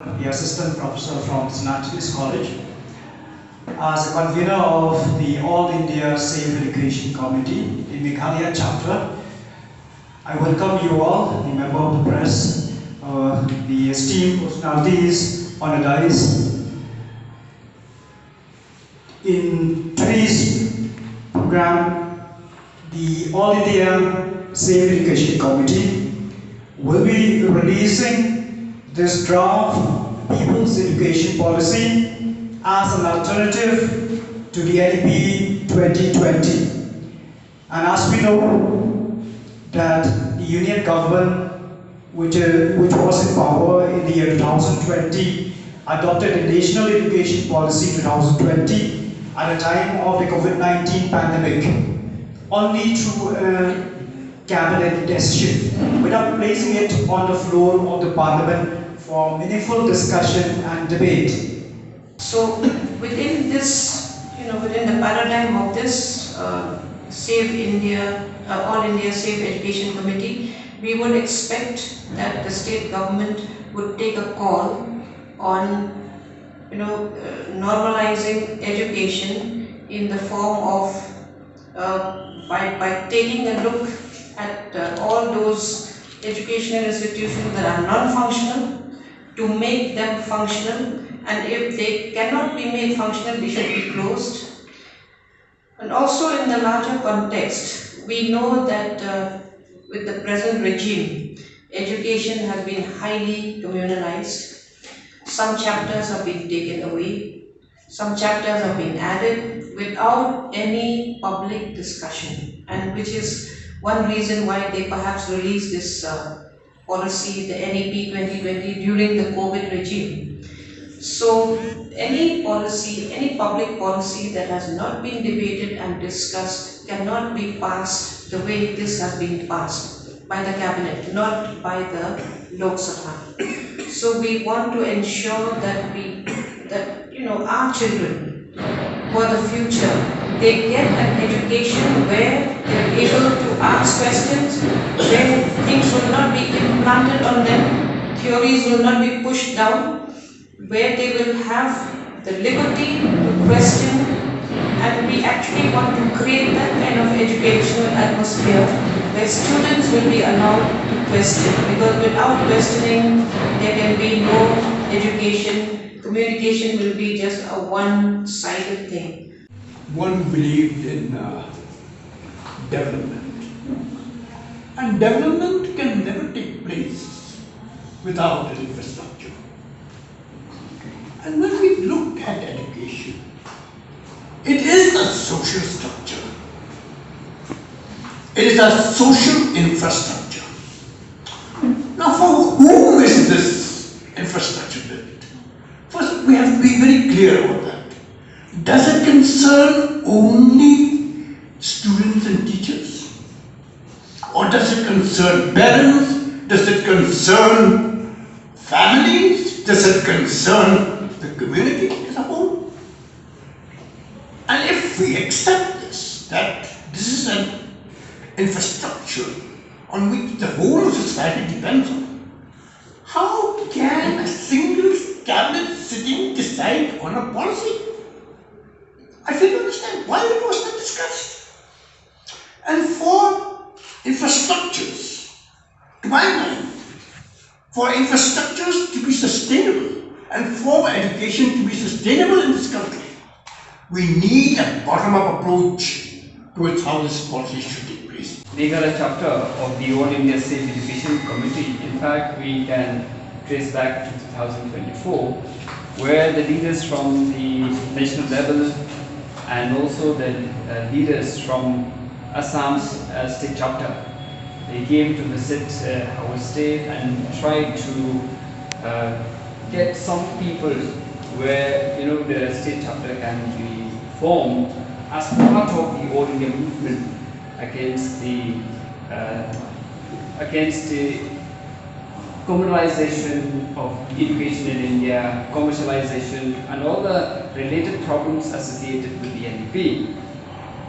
the assistant professor from Centralise College. As a convener of the All India Safe Education Committee in Meghalaya chapter, I welcome you all, the member of the press, the esteemed personalities on the dais. In today's program, the All India Safe Education Committee will be releasing this draft People's Education Policy as an alternative to the NEP 2020. And as we know that the Union Government, which was in power in the year 2020, adopted a National Education Policy 2020 at a time of the COVID-19 pandemic, only through a cabinet decision, without placing it on the floor of the Parliament for meaningful discussion and debate. So within this, within the paradigm of this Save India, All India Safe Education Committee, we would expect that the state government would take a call on, normalizing education in the form of by taking a look at all those educational institutions that are non-functional, to make them functional, and if they cannot be made functional, they should be closed. And also in the larger context, we know that with the present regime, education has been highly communalized. Some chapters have been taken away, some chapters have been added without any public discussion, and which is one reason why they perhaps released this policy, the NEP 2020, during the COVID regime. So any policy, any public policy that has not been debated and discussed cannot be passed the way this has been passed by the cabinet, not by the Lok Sabha. So we want to ensure that our children, for the future, they get an education where they are able to ask questions, where things will not be implanted on them, theories will not be pushed down, where they will have the liberty to question, and we actually want to create that kind of educational atmosphere where students will be allowed to question, because without questioning there can be no education. Communication will be just a one-sided thing. One believed in development, and development can never take place without an infrastructure. And when we look at education, it is a social structure. It is a social infrastructure. Now, for whom is this infrastructure built? First, we have to be very clear about that. Does it concern only students and teachers? Or does it concern parents? Does it concern families? Does it concern the community as a whole? And if we accept this, that this is an infrastructure on which the whole society depends on, how can a single cabinet sitting decide on a policy? I didn't understand why it was not discussed. And for infrastructures, to my mind, for infrastructures to be sustainable and for education to be sustainable in this country, we need a bottom-up approach towards how this policy should take place. Meghalaya chapter of the All India Safe Education Committee, in fact, we can trace back to 2024, where the leaders from the national level and also the leaders from Assam's state chapter, they came to visit our state and tried to get some people where the state chapter can be formed as part of the All India movement against the communalization of education in India, commercialization, and all the related problems associated with the NEP.